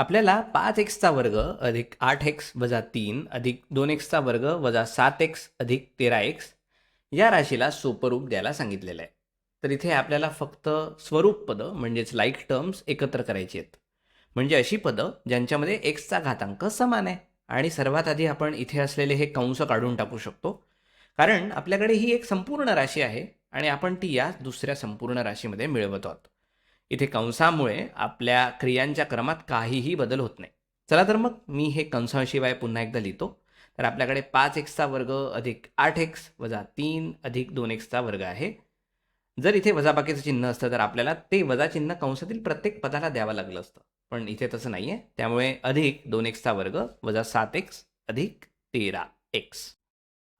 आपल्याला 5x वर्ग अधिक 8x वजा 3 अधिक 2x वर्ग वजा 7x अधिक 13x या राशीला सोपं रूप द्यायला सांगितलेलं आहे. तर इथे आपल्याला फक्त स्वरूप पदं म्हणजेच लाईक टर्म्स एकत्र करायची आहेत. म्हणजे अशी पदं ज्यांच्यामध्ये xचा घातांक समान आहे. आणि सर्वात आधी आपण इथे असलेले हे कंस काढून टाकू शकतो. कारण आपल्याकडे ही एक संपूर्ण राशी आहे आणि आपण ती या दुसऱ्या संपूर्ण राशीमध्ये मिळवत आहोत. इथे कंसामुळे आपल्या क्रियांच्या क्रमात काहीही बदल होत नाही. चला तर मग मी हे कंसाशिवाय पुन्हा एकदा लिहितो. तर आपल्याकडे 5x वर्ग अधिक 8x वजा 3 अधिक 2x वर्ग आहे. जर इथे वजाबाकीचं चिन्ह असतं तर आपल्याला ते वजा चिन्ह कंसातील प्रत्येक पदाला द्यावं लागलं असतं. पण इथे तसं नाही आहे. त्यामुळे अधिक 2x वर्ग वजा 7x अधिक 13x.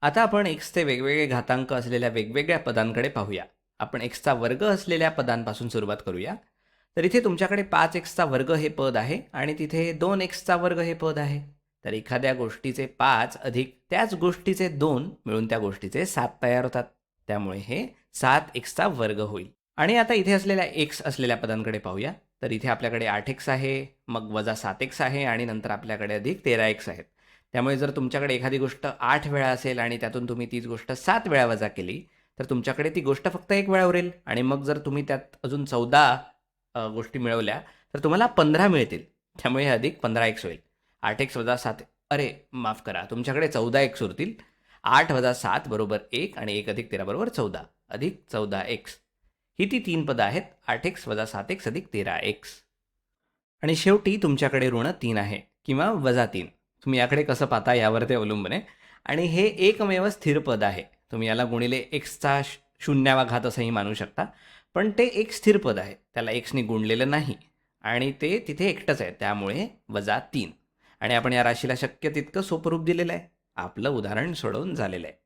आता आपण xचे वेगवेगळे घातांक असलेल्या वेगवेगळ्या पदांकडे पाहूया. आपण xचा वर्ग असलेल्या पदांपासून सुरुवात करूया. तर इथे तुमच्याकडे 5x वर्ग हे पद आहे आणि तिथे 2x वर्ग हे पद आहे. तर एखाद्या गोष्टीचे 5 अधिक त्याच गोष्टीचे 2 मिळून त्या गोष्टीचे 7 तयार होतात. त्यामुळे हे 7x वर्ग होईल. आणि आता इथे असलेल्या x असलेल्या पदांकडे पाहूया. तर इथे आपल्याकडे 8x आहे, मग वजा 7x आहे आणि नंतर आपल्याकडे अधिक 13x आहेत. त्यामुळे जर तुमच्याकडे एखादी गोष्ट 8 वेळा असेल आणि त्यातून तुम्ही तीच गोष्ट 7 वेळा वजा केली तर तुमच्याकडे ती गोष्ट फक्त 1 वेळा उरेल. आणि मग जर तुम्ही त्यात अजून 14 गोष्टी मिळवल्या तर तुम्हाला 15 मिळतील. त्यामुळे हे अधिक 15x होईल. 8x वजा 7, अरे माफ करा, तुमच्याकडे 14x उरतील. 8 वजा 7 बरोबर 1 आणि 1 अधिक 13 बरोबर 14 अधिक 14x. ही ती 3 पदं आहेत. 8x वजा 7x अधिक 13x. आणि शेवटी तुमच्याकडे ऋण 3 आहे किंवा वजा 3. तुम्ही याकडे कसं पाहता यावर ते अवलंबून आहे. आणि हे एकमेव स्थिर पद आहे. तुम्ही याला गुणिले xचा 0वा घात असंही मानू शकता. पण ते एक स्थिर पद आहे. त्याला xने गुणलेलं नाही आणि ते तिथे एकटंच आहे. त्यामुळे वजा 3. आणि आपण या राशीला शक्य तितकं सोपं रूप दिलेलं आहे. आपलं उदाहरण सोडवून झालेलं आहे.